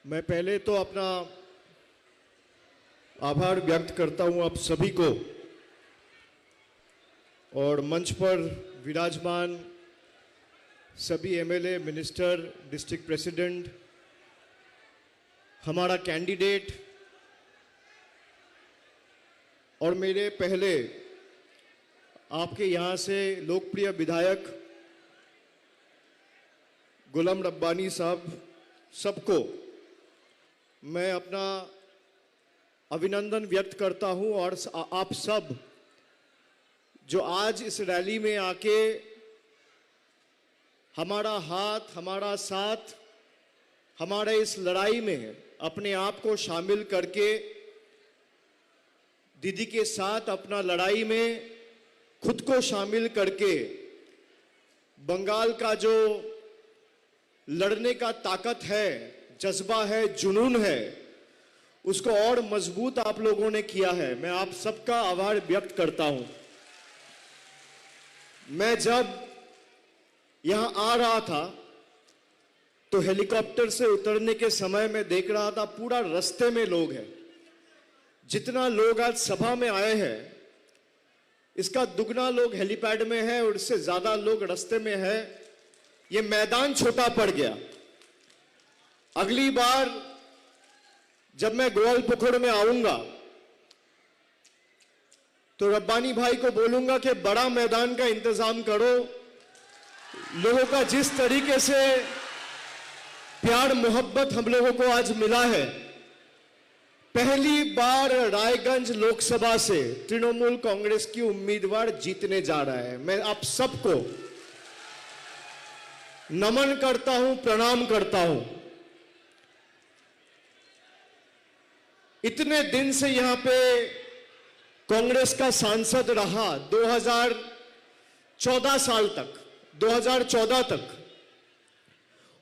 मैं पहले तो अपना आभार व्यक्त करता हूं आप सभी को और मंच पर विराजमान सभी एमएलए, मिनिस्टर, डिस्ट्रिक्ट प्रेसिडेंट, हमारा कैंडिडेट और मेरे पहले आपके यहाँ से लोकप्रिय विधायक गुलाम रब्बानी साहब, सबको मैं अपना अभिनंदन व्यक्त करता हूं। और आप सब जो आज इस रैली में आके हमारा हाथ, हमारा साथ, हमारे इस लड़ाई में अपने आप को शामिल करके दीदी के साथ अपना लड़ाई में खुद को शामिल करके बंगाल का जो लड़ने का ताकत है, जज्बा है, जुनून है, उसको और मजबूत आप लोगों ने किया है। मैं आप सबका आभार व्यक्त करता हूं। मैं जब यहां आ रहा था तो हेलीकॉप्टर से उतरने के समय में देख रहा था पूरा रास्ते में लोग हैं। जितना लोग आज सभा में आए हैं इसका दुगना लोग हेलीपैड में है और इससे ज्यादा लोग रास्ते में है। ये मैदान छोटा पड़ गया। अगली बार जब मैं गोवालपुखुर में आऊंगा तो रब्बानी भाई को बोलूंगा कि बड़ा मैदान का इंतजाम करो। लोगों का जिस तरीके से प्यार मोहब्बत हम लोगों को आज मिला है, पहली बार रायगंज लोकसभा से तृणमूल कांग्रेस की उम्मीदवार जीतने जा रहा है। मैं आप सबको नमन करता हूं, प्रणाम करता हूं। इतने दिन से यहां पे कांग्रेस का सांसद रहा, 2014 साल तक, 2014 तक।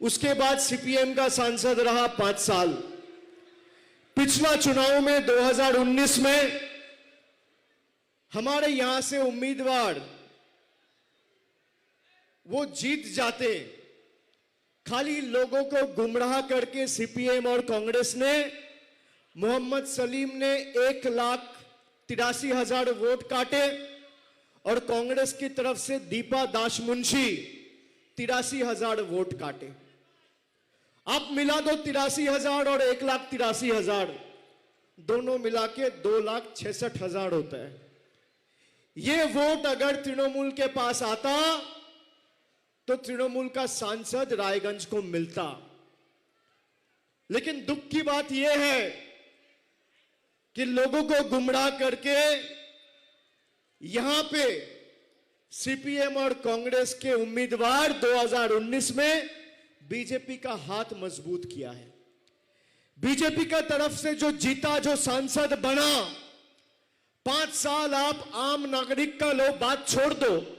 उसके बाद सीपीएम का सांसद रहा 5 साल। पिछला चुनाव में 2019 में हमारे यहां से उम्मीदवार वो जीत जाते। खाली लोगों को गुमराह करके सीपीएम और कांग्रेस ने, मोहम्मद सलीम ने 1,83,000 वोट काटे और कांग्रेस की तरफ से दीपा दासमुंशी 83,000 वोट काटे। आप मिला दो 83,000 और 1,83,000, दोनों मिला के 2,66,000 होता है। ये वोट अगर तृणमूल के पास आता तो तृणमूल का सांसद रायगंज को मिलता। लेकिन दुख की बात यह है कि लोगों को गुमराह करके यहां पे सीपीएम और कांग्रेस के उम्मीदवार 2019 में बीजेपी का हाथ मजबूत किया है। बीजेपी का तरफ से जो जीता, जो सांसद बना, 5 साल आप आम नागरिक का बात छोड़ दो,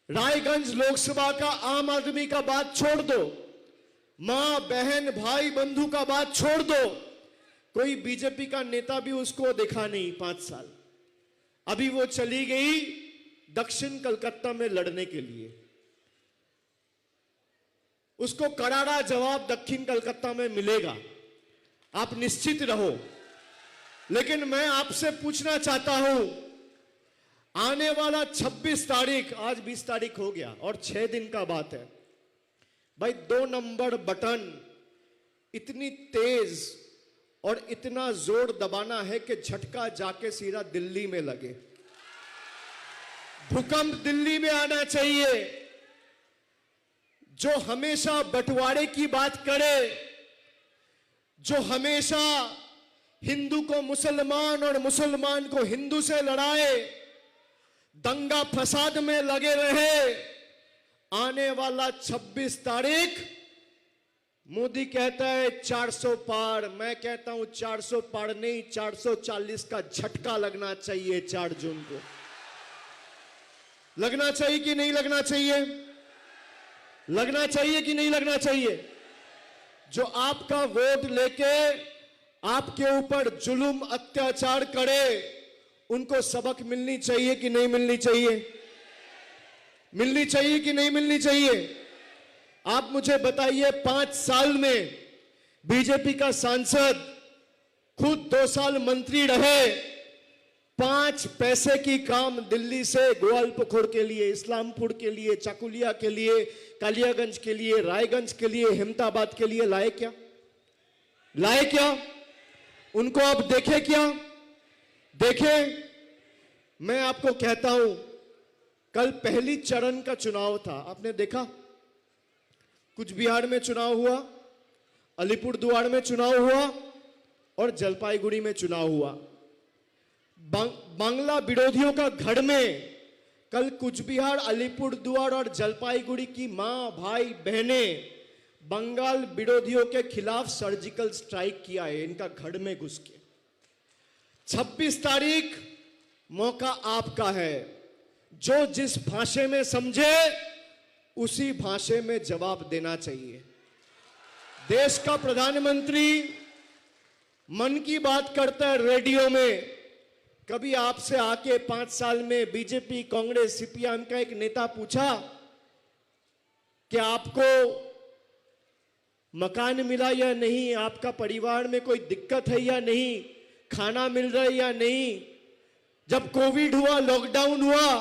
रायगंज लोकसभा का आम आदमी का बात छोड़ दो, मां बहन भाई बंधु का बात छोड़ दो, कोई बीजेपी का नेता भी उसको देखा नहीं 5 साल। अभी वो चली गई दक्षिण कलकत्ता में लड़ने के लिए। उसको करारा जवाब दक्षिण कलकत्ता में मिलेगा, आप निश्चित रहो। लेकिन मैं आपसे पूछना चाहता हूं, आने वाला 26 तारीख, आज 20 तारीख हो गया और 6 दिन का बात है भाई। 2 नंबर बटन इतनी तेज और इतना जोर दबाना है कि झटका जाके सीधा दिल्ली में लगे। भूकंप दिल्ली में आना चाहिए। जो हमेशा बंटवारे की बात करे, जो हमेशा हिंदू को मुसलमान और मुसलमान को हिंदू से लड़ाए, दंगा फसाद में लगे रहे, आने वाला 26 तारीख मोदी कहता है 400 पार, मैं कहता हूं 400 पार नहीं, 440 का झटका लगना चाहिए। 4 जून को लगना चाहिए कि नहीं लगना चाहिए? लगना चाहिए कि नहीं लगना चाहिए? जो आपका वोट लेके आपके ऊपर जुल्म अत्याचार करे, उनको सबक मिलनी चाहिए कि नहीं मिलनी चाहिए? मिलनी चाहिए कि नहीं मिलनी चाहिए? आप मुझे बताइए, 5 साल में बीजेपी का सांसद, खुद 2 साल मंत्री रहे, 5 पैसे की काम दिल्ली से गोवालपुर के लिए, इस्लामपुर के लिए, चाकुलिया के लिए, कालियागंज के लिए, रायगंज के लिए, हेमताबाद के लिए लाए क्या? लाए क्या? उनको अब देखे क्या? देखे, मैं आपको कहता हूं, कल पहली चरण का चुनाव था, आपने देखा? कुछ बिहार में चुनाव हुआ, अलीपुरद्वार में चुनाव हुआ और जलपाईगुड़ी में चुनाव हुआ। बांग्ला विरोधियों का गढ़ में कल कुछ बिहार, अलीपुरद्वार और जलपाईगुड़ी की मां, भाई, बहनें बंगाल विरोधियों के खिलाफ सर्जिकल स्ट्राइक किया है, इनका गढ़ में घुस के। 26 तारीख मौका आपका है, जो जिस भाषा में समझे उसी भाषा में जवाब देना चाहिए। देश का प्रधानमंत्री मन की बात करता है रेडियो में, कभी आपसे आके 5 साल में बीजेपी, कांग्रेस, सीपीएम का एक नेता पूछा कि आपको मकान मिला या नहीं, आपका परिवार में कोई दिक्कत है या नहीं, खाना मिल रहा है या नहीं? जब कोविड हुआ, लॉकडाउन हुआ,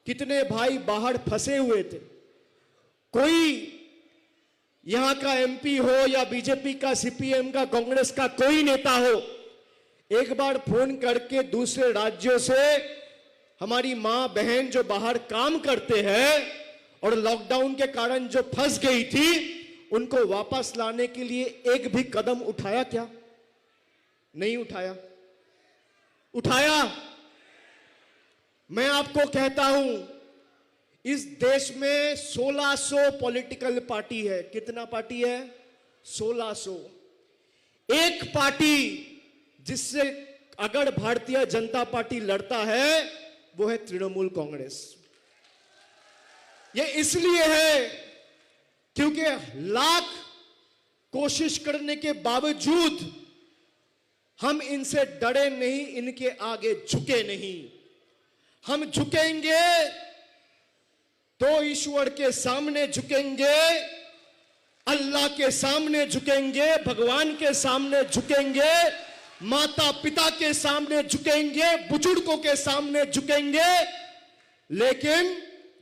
कितने भाई बाहर फंसे हुए थे। कोई यहां का एमपी हो या बीजेपी का, सीपीएम का, कांग्रेस का कोई नेता हो, एक बार फोन करके दूसरे राज्यों से हमारी मां बहन जो बाहर काम करते हैं और लॉकडाउन के कारण जो फंस गई थी, उनको वापस लाने के लिए एक भी कदम उठाया क्या? नहीं उठाया। उठाया? मैं आपको कहता हूं, इस देश में 1600 पॉलिटिकल पार्टी है। कितना पार्टी है? 1600। एक पार्टी जिससे अगर भारतीय जनता पार्टी लड़ता है वो है तृणमूल कांग्रेस। ये इसलिए है क्योंकि लाख कोशिश करने के बावजूद हम इनसे डरे नहीं, इनके आगे झुके नहीं। हम झुकेंगे तो ईश्वर के सामने झुकेंगे, अल्लाह के सामने झुकेंगे, भगवान के सामने झुकेंगे, माता पिता के सामने झुकेंगे, बुजुर्गों के सामने झुकेंगे, लेकिन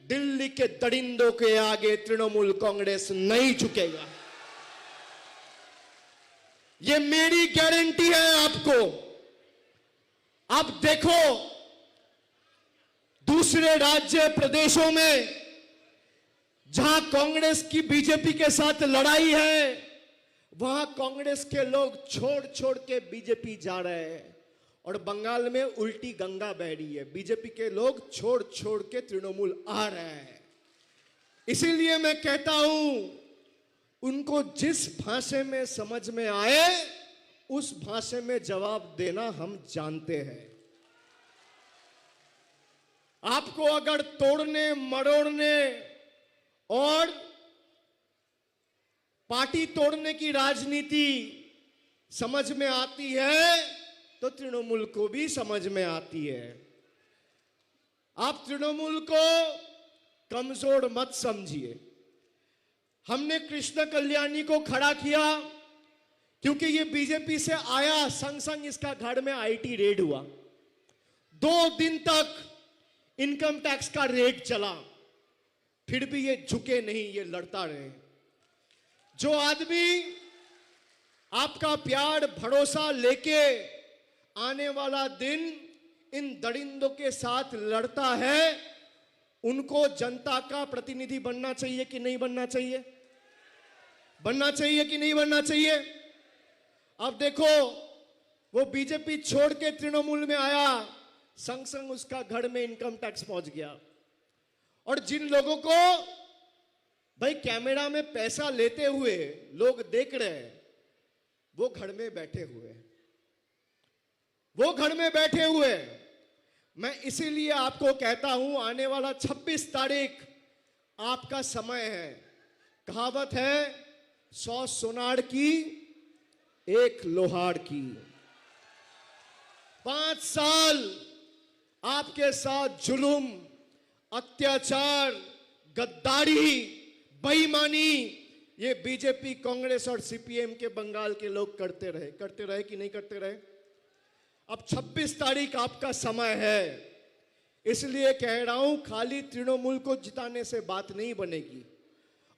दिल्ली के दरिंदों के आगे तृणमूल कांग्रेस नहीं झुकेगा। ये मेरी गारंटी है आपको। आप देखो, दूसरे राज्य प्रदेशों में जहां कांग्रेस की बीजेपी के साथ लड़ाई है, वहां कांग्रेस के लोग छोड़ छोड़ के बीजेपी जा रहे हैं, और बंगाल में उल्टी गंगा बह रही है, बीजेपी के लोग छोड़ छोड़ के तृणमूल आ रहे हैं। इसीलिए मैं कहता हूं, उनको जिस भाषा में समझ में आए उस भाषा में जवाब देना हम जानते हैं। आपको अगर तोड़ने, मरोड़ने और पार्टी तोड़ने की राजनीति समझ में आती है तो तृणमूल को भी समझ में आती है। आप तृणमूल को कमजोर मत समझिए। हमने कृष्ण कल्याणी को खड़ा किया क्योंकि ये बीजेपी से आया, संग संग इसका घर में आईटी रेड हुआ। 2 दिन तक इनकम टैक्स का रेड चला, फिर भी ये झुके नहीं, ये लड़ता रहे। जो आदमी आपका प्यार, भरोसा लेके आने वाला दिन इन दरिंदों के साथ लड़ता है, उनको जनता का प्रतिनिधि बनना चाहिए कि नहीं बनना चाहिए? बनना चाहिए कि नहीं बनना चाहिए? अब देखो, वो बीजेपी छोड़ के तृणमूल में आया, संग संग उसका घर में इनकम टैक्स पहुंच गया। और जिन लोगों को भाई कैमरा में पैसा लेते हुए लोग देख रहे हैं, वो घर में बैठे हुए हैं, वो घर में बैठे हुए हैं। मैं इसीलिए आपको कहता हूं, आने वाला 26 तारीख आपका समय है। कहावत है, 100 सोनार की 1 लोहार की। 5 साल आपके साथ जुल्म, अत्याचार, गद्दारी, बेईमानी, ये बीजेपी, कांग्रेस और सीपीएम के बंगाल के लोग करते रहे कि नहीं करते रहे? अब 26 तारीख आपका समय है, इसलिए कह रहा हूं खाली तृणमूल को जिताने से बात नहीं बनेगी।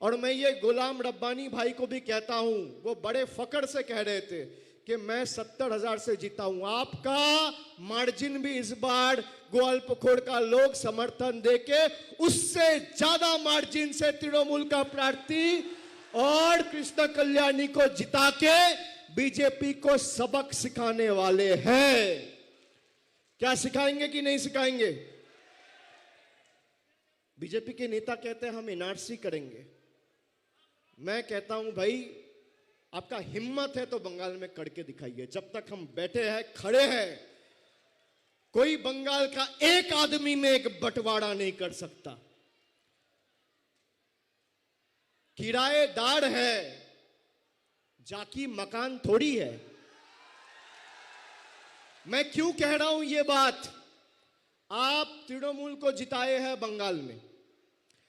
और मैं ये गुलाम रब्बानी भाई को भी कहता हूं, वो बड़े फक्र से कह रहे थे कि मैं 70,000 से जीता हूं। आपका मार्जिन भी इस बार गोपालपुर का लोग समर्थन देके उससे ज्यादा मार्जिन से तृणमूल का प्रार्थी और कृष्ण कल्याणी को जिता के बीजेपी को सबक सिखाने वाले हैं। क्या सिखाएंगे कि नहीं सिखाएंगे? बीजेपी के नेता कहते हैं हम एनआरसी करेंगे। मैं कहता हूं भाई, आपका हिम्मत है तो बंगाल में करके दिखाइए। जब तक हम बैठे हैं, खड़े हैं, कोई बंगाल का एक आदमी में एक बंटवारा नहीं कर सकता। किराएदार है, जाकी मकान थोड़ी है। मैं क्यों कह रहा हूं ये बात? आप तृणमूल को जिताए हैं बंगाल में,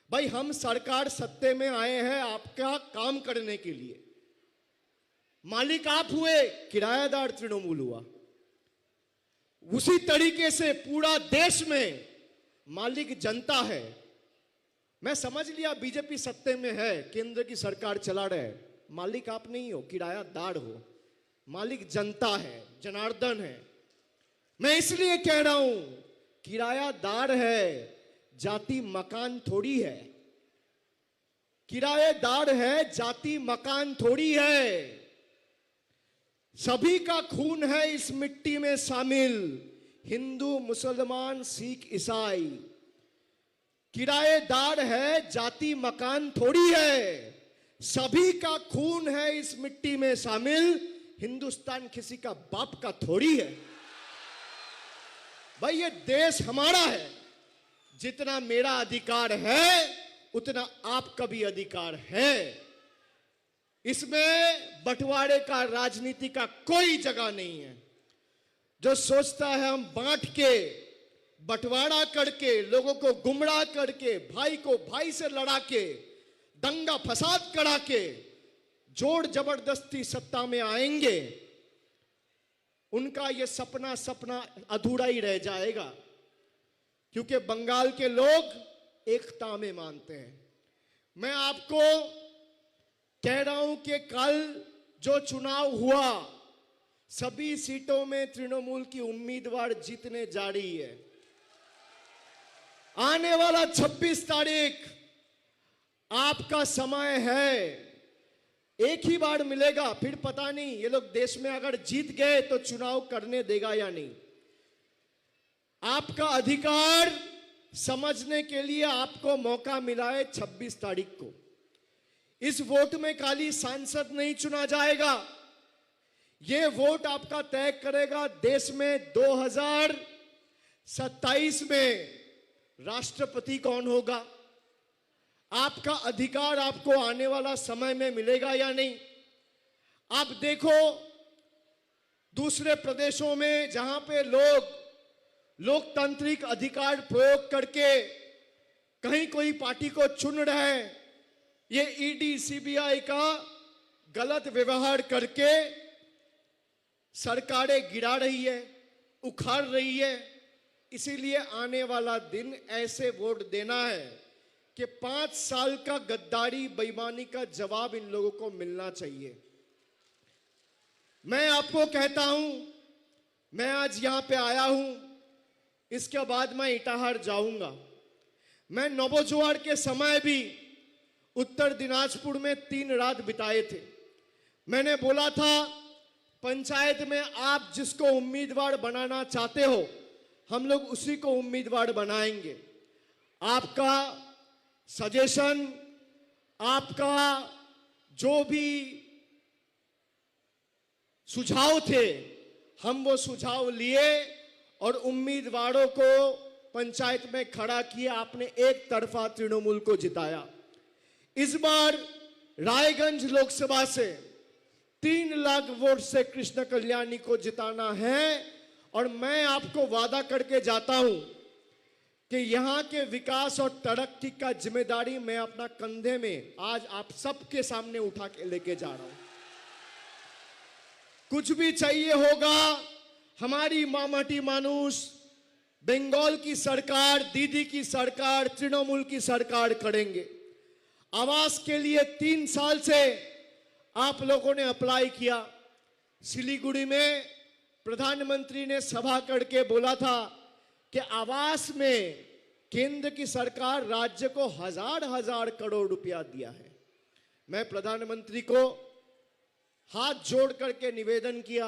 भाई हम सरकार सत्ते में आए हैं आपका काम करने के लिए। मालिक आप हुए, किराएदार तृणमूल हुआ। उसी तरीके से पूरा देश में मालिक जनता है। मैं समझ लिया बीजेपी सत्ते में है, केंद्र की सरकार चला रहे, मालिक आप नहीं हो, किरायादार हो। मालिक जनता है, जनार्दन है। मैं इसलिए कह रहा हूं किरायादार है, जाति मकान थोड़ी है। किराएदार है, जाति मकान थोड़ी है। सभी का खून है इस मिट्टी में शामिल, हिंदू, मुसलमान, सिख, ईसाई। किराएदार है, जाति मकान थोड़ी है। सभी का खून है इस मिट्टी में शामिल, हिंदुस्तान किसी का बाप का थोड़ी है। भाई ये देश हमारा है, जितना मेरा अधिकार है उतना आपका भी अधिकार है। इसमें बंटवारे का, राजनीति का कोई जगह नहीं है। जो सोचता है हम बांट के, बंटवारा करके, लोगों को गुमराह करके, भाई को भाई से लड़ा के, दंगा फसाद करा के जोर जबरदस्ती सत्ता में आएंगे, उनका यह सपना अधूरा ही रह जाएगा। क्योंकि बंगाल के लोग एकता में मानते हैं। मैं आपको कह रहा हूं कि कल जो चुनाव हुआ, सभी सीटों में तृणमूल की उम्मीदवार जीतने जा रही है। आने वाला 26 तारीख आपका समय है, एक ही बार मिलेगा, फिर पता नहीं ये लोग देश में अगर जीत गए तो चुनाव करने देगा या नहीं। आपका अधिकार समझने के लिए आपको मौका मिला है 26 तारीख को। इस वोट में खाली सांसद नहीं चुना जाएगा, यह वोट आपका तय करेगा देश में 2027 में राष्ट्रपति कौन होगा। आपका अधिकार आपको आने वाला समय में मिलेगा या नहीं। आप देखो दूसरे प्रदेशों में जहां पे लोग लोकतांत्रिक अधिकार प्रयोग करके कहीं कोई पार्टी को चुन रहे हैं, ये ईडी, सीबीआई का गलत व्यवहार करके सरकारें गिरा रही है, उखाड़ रही है। इसीलिए आने वाला दिन ऐसे वोट देना है कि 5 साल का गद्दारी, बेईमानी का जवाब इन लोगों को मिलना चाहिए। मैं आपको कहता हूं, मैं आज यहां पे आया हूं, इसके बाद मैं इटाहार जाऊंगा। मैं नवजोहार के समय भी उत्तर दिनाजपुर में 3 रात बिताए थे। मैंने बोला था पंचायत में आप जिसको उम्मीदवार बनाना चाहते हो, हम लोग उसी को उम्मीदवार बनाएंगे। आपका सजेशन, आपका जो भी सुझाव थे, हम वो सुझाव लिए और उम्मीदवारों को पंचायत में खड़ा किया। आपने एक तरफा तृणमूल को जिताया। इस बार रायगंज लोकसभा से 3 लाख वोट से कृष्ण कल्याणी को जिताना है। और मैं आपको वादा करके जाता हूं कि यहां के विकास और तरक्की का जिम्मेदारी मैं अपना कंधे में आज आप सबके सामने उठा के लेके जा रहा हूं। कुछ भी चाहिए होगा, हमारी मामाटी मानुष, बंगाल की सरकार, दीदी की सरकार, तृणमूल की सरकार करेंगे। आवास के लिए 3 साल से आप लोगों ने अप्लाई किया। सिलीगुड़ी में प्रधानमंत्री ने सभा करके बोला था कि आवास में केंद्र की सरकार राज्य को हजार करोड़ रुपया दिया है। मैं प्रधानमंत्री को हाथ जोड़ करके निवेदन किया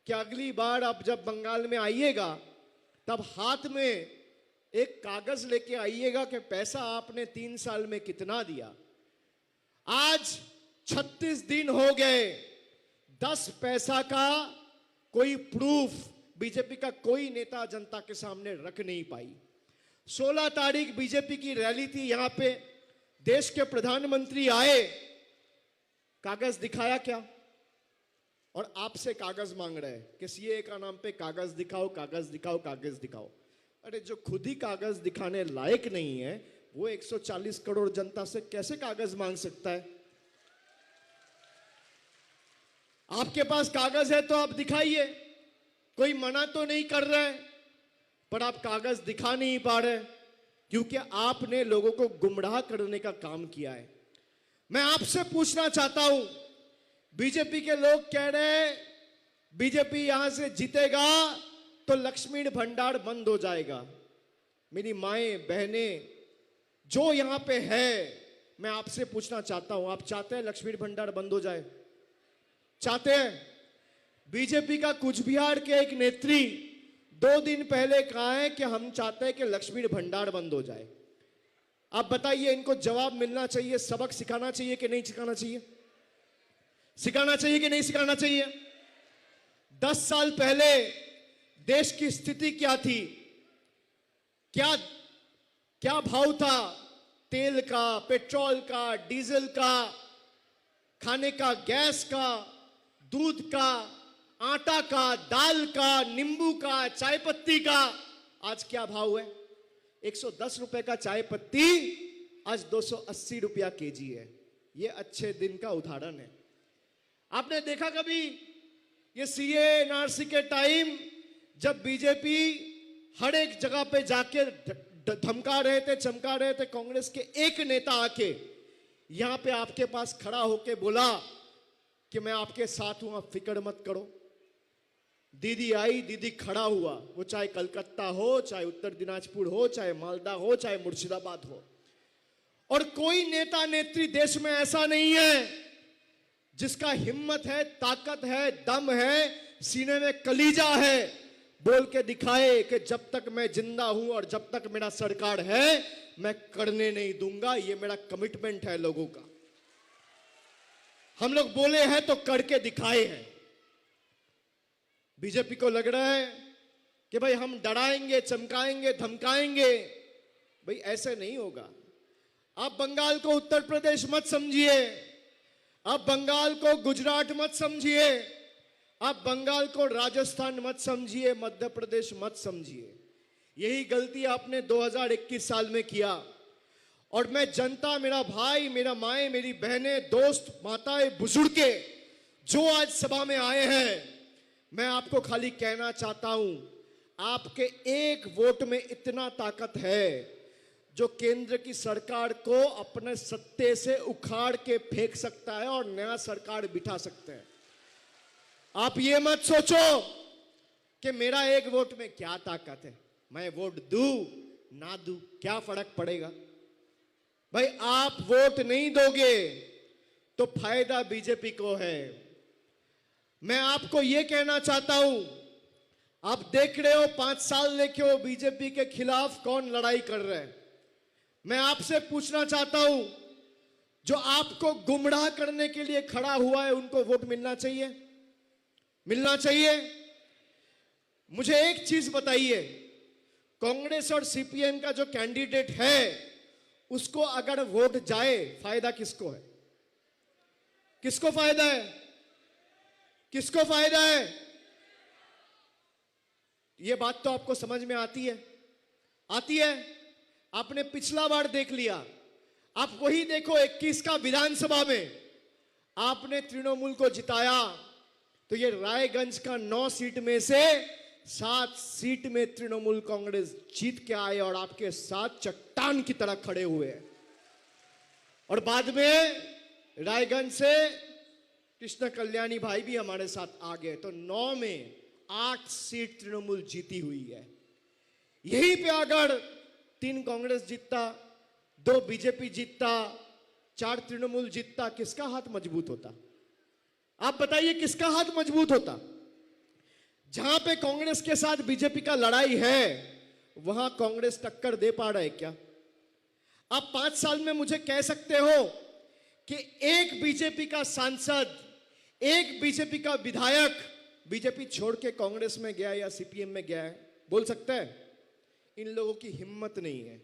कि अगली बार आप जब बंगाल में आइएगा तब हाथ में एक कागज लेके आइएगा कि पैसा आपने 3 साल में कितना दिया। आज 36 दिन हो गए, 10 पैसा का कोई प्रूफ बीजेपी का कोई नेता जनता के सामने रख नहीं पाई। 16 तारीख बीजेपी की रैली थी, यहां पे देश के प्रधानमंत्री आए, कागज दिखाया क्या? और आपसे कागज मांग रहे हैं कि सीए का नाम पे कागज दिखाओ, कागज दिखाओ, कागज दिखाओ। अरे जो खुद ही कागज दिखाने लायक नहीं है वो 140 करोड़ जनता से कैसे कागज मांग सकता है? आपके पास कागज है तो आप दिखाइए, कोई मना तो नहीं कर रहा है, पर आप कागज दिखा नहीं पा रहे क्योंकि आपने लोगों को गुमराह करने का काम किया है। मैं आपसे पूछना चाहता हूं, बीजेपी के लोग कह रहे हैं बीजेपी यहां से जीतेगा तो लक्ष्मी भंडार बंद हो जाएगा। मेरी माएं बहनें जो यहां पे है, मैं आपसे पूछना चाहता हूं, आप चाहते हैं लक्ष्मी भंडार बंद हो जाए? चाहते हैं? बीजेपी का कुछ बिहार के एक नेत्री 2 दिन पहले कहा है कि हम चाहते हैं कि लक्ष्मी भंडार बंद हो जाए। आप बताइए, इनको जवाब मिलना चाहिए, सबक सिखाना चाहिए कि नहीं सिखाना चाहिए? सिखाना चाहिए कि नहीं सिखाना चाहिए? 10 साल पहले देश की स्थिति क्या थी? क्या भाव था तेल का, पेट्रोल का, डीजल का, खाने का, गैस का, दूध का, आटा का, दाल का, नींबू का, चाय पत्ती का? आज क्या भाव है? 110 रुपए का चाय पत्ती आज 280 रुपया केजी है। ये अच्छे दिन का उदाहरण है। आपने देखा कभी ये सीए एनआरसी के टाइम जब बीजेपी हर एक जगह पे जाके धमका रहे थे, चमका रहे थे, कांग्रेस के एक नेता आके यहां पे आपके पास खड़ा होके बोला कि मैं आपके साथ हूं, आप फिक्र मत करो? दीदी आई, दीदी खड़ा हुआ, वो चाहे कलकत्ता हो, चाहे उत्तर दिनाजपुर हो, चाहे मालदा हो, चाहे मुर्शिदाबाद हो। और कोई नेता नेत्री देश में ऐसा नहीं है जिसका हिम्मत है, ताकत है, दम है, सीने में कलीजा है, बोल के दिखाए कि जब तक मैं जिंदा हूं और जब तक मेरा सरकार है मैं करने नहीं दूंगा। ये मेरा कमिटमेंट है लोगों का। हम लोग बोले हैं तो करके दिखाए हैं। बीजेपी को लग रहा है कि भाई हम डराएंगे, चमकाएंगे, धमकाएंगे। भाई ऐसे नहीं होगा। आप बंगाल को उत्तर प्रदेश मत समझिए, आप बंगाल को गुजरात मत समझिए, आप बंगाल को राजस्थान मत समझिए, मध्य प्रदेश मत समझिए। यही गलती आपने 2021 साल में किया। और मैं जनता, मेरा भाई, मेरा माएं, मेरी बहनें, दोस्त, माताएं, बुजुर्गे जो आज सभा में आए हैं, मैं आपको खाली कहना चाहता हूं, आपके एक वोट में इतना ताकत है जो केंद्र की सरकार को अपने सत्ते से उखाड़ के फेंक सकता है और नया सरकार बिठा सकते हैं। आप ये मत सोचो कि मेरा एक वोट में क्या ताकत है, मैं वोट दूं ना दूं क्या फर्क पड़ेगा। भाई आप वोट नहीं दोगे तो फायदा बीजेपी को है। मैं आपको यह कहना चाहता हूं, आप देख रहे हो 5 साल लेके हो बीजेपी के खिलाफ कौन लड़ाई कर रहे हैं। मैं आपसे पूछना चाहता हूं, जो आपको गुमराह करने के लिए खड़ा हुआ है उनको वोट मिलना चाहिए? मिलना चाहिए? मुझे एक चीज बताइए, कांग्रेस और सीपीएम का जो कैंडिडेट है उसको अगर वोट जाए, फायदा किसको है? किसको फायदा है? किसको फायदा है? यह बात तो आपको समझ में आती है। आती है। आपने पिछला बार देख लिया, आप वही देखो 21 का विधानसभा में आपने तृणमूल को जिताया, तो ये रायगंज का 9 सीट में से 7 सीट में तृणमूल कांग्रेस जीत के आए और आपके साथ चट्टान की तरह खड़े हुए हैं। और बाद में रायगंज से कृष्ण कल्याणी भाई भी हमारे साथ आ गए, तो 9 में 8 सीट तृणमूल जीती हुई है। यहीं पे अगर 3 कांग्रेस जीतता, 2 बीजेपी जीतता, 4 तृणमूल जीतता, किसका हाथ मजबूत होता? आप बताइए, किसका हाथ मजबूत होता? जहां पे कांग्रेस के साथ बीजेपी का लड़ाई है, वहां कांग्रेस टक्कर दे पा रहा है क्या? आप 5 साल में मुझे कह सकते हो कि एक बीजेपी का सांसद, एक बीजेपी का विधायक बीजेपी छोड़ के कांग्रेस में गया या सीपीएम में गया है? बोल सकता है? इन लोगों की हिम्मत नहीं है।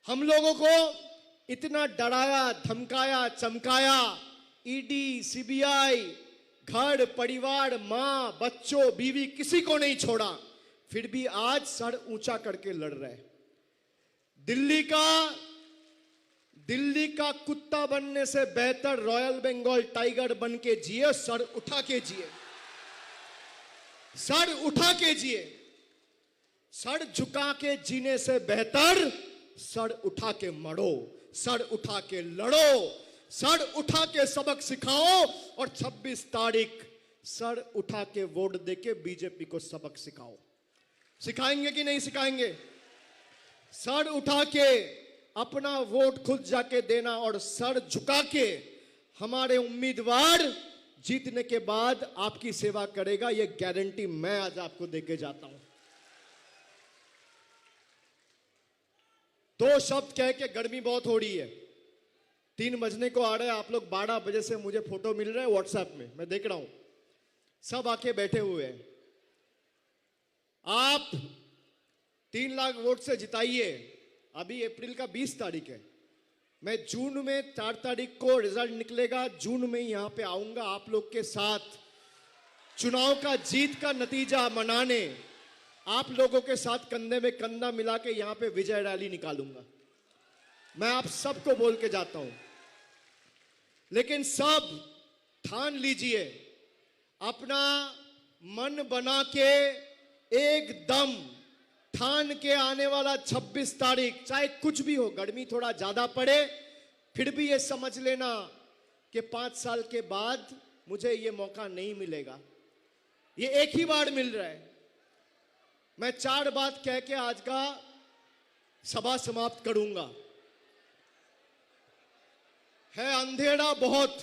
हम लोगों को इतना डराया, धमकाया, चमकाया, ईडी, सीबीआई, घर परिवार, मां, बच्चों, बीवी, किसी को नहीं छोड़ा, फिर भी आज सर ऊंचा करके लड़ रहे हैं। दिल्ली का कुत्ता बनने से बेहतर रॉयल बंगाल टाइगर बन के जिए, सर उठा के जिए, सर उठा के जिए। सर झुका के जीने से बेहतर सर उठा के मरो, सर उठा के लड़ो, सर उठा के सबक सिखाओ, और 26 तारीख सर उठा के वोट देके बीजेपी को सबक सिखाओ। सिखाएंगे कि नहीं सिखाएंगे? सर उठा के अपना वोट खुद जाके देना और सर झुका के हमारे उम्मीदवार जीतने के बाद आपकी सेवा करेगा, यह गारंटी मैं आज आपको देके जाता हूं। 2 शब्द कह के, गर्मी बहुत हो रही है, 3 बजने को आ रहा है, आप लोग 12 बजे से मुझे फोटो मिल रहे हैं व्हाट्सएप में, मैं देख रहा हूं, सब आके बैठे हुए हैं। आप 3 लाख वोट से जिताइए। अभी अप्रैल का 20 तारीख है, मैं जून में 4 तारीख को रिजल्ट निकलेगा, जून में यहां पे आऊंगा आप लोग के साथ चुनाव का जीत का नतीजा मनाने, आप लोगों के साथ कंधे में कंधा मिला के यहां पे विजय रैली निकालूंगा। मैं आप सबको बोल के जाता हूं, लेकिन सब ठान लीजिए, अपना मन बना के एकदम ठान के आने वाला 26 तारीख, चाहे कुछ भी हो, गर्मी थोड़ा ज्यादा पड़े, फिर भी ये समझ लेना कि 5 साल के बाद मुझे ये मौका नहीं मिलेगा, ये एक ही बार मिल रहा है। मैं 4 बात कह के आज का सभा समाप्त करूंगा। है अंधेरा बहुत,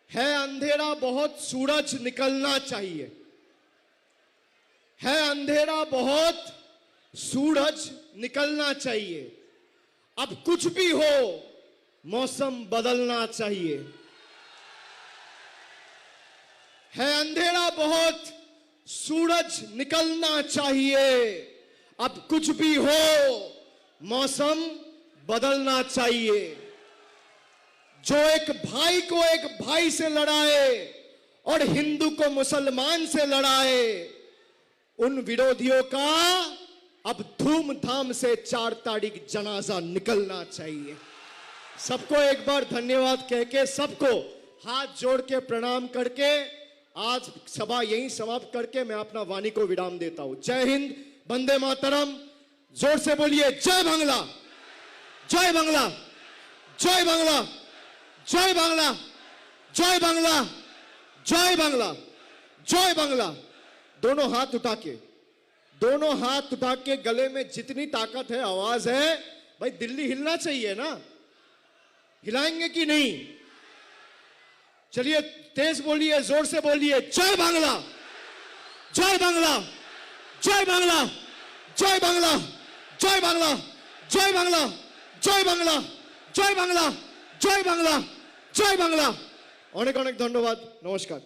है अंधेरा बहुत, सूरज निकलना चाहिए। है अंधेरा बहुत, सूरज निकलना चाहिए। अब कुछ भी हो, मौसम बदलना चाहिए। है अंधेरा बहुत, सूरज निकलना चाहिए। अब कुछ भी हो, मौसम बदलना चाहिए। जो एक भाई को एक भाई से लड़ाए और हिंदू को मुसलमान से लड़ाए, उन विरोधियों का अब धूमधाम से 4 तारीख जनाजा निकलना चाहिए। सबको एक बार धन्यवाद कह के, सबको हाथ जोड़ के प्रणाम करके आज सभा यहीं समाप्त करके मैं अपना वाणी को विराम देता हूं। जय हिंद, वंदे मातरम। जोर से बोलिए, जय बांग्ला, जय बांग्ला, जय बांग्ला, जय बांग्ला, जय बांग्ला, जय बांग्ला, जय बांग्ला। दोनों हाथ उठा के, दोनों हाथ उठा के, गले में जितनी ताकत है, आवाज है, भाई दिल्ली हिलना चाहिए ना, हिलाएंगे कि नहीं? चलिए तेज बोलिए, जोर से बोलिए, जय बांग्ला, जय बांग्ला, जय बांग्ला, जय बांग्ला, जय बांग्ला, जय बांग्ला, जय बांग्ला, जय बांग्ला, जय बांग्ला, जय बांग्ला। অনেক অনেক ধন্যবাদ, নমস্কার।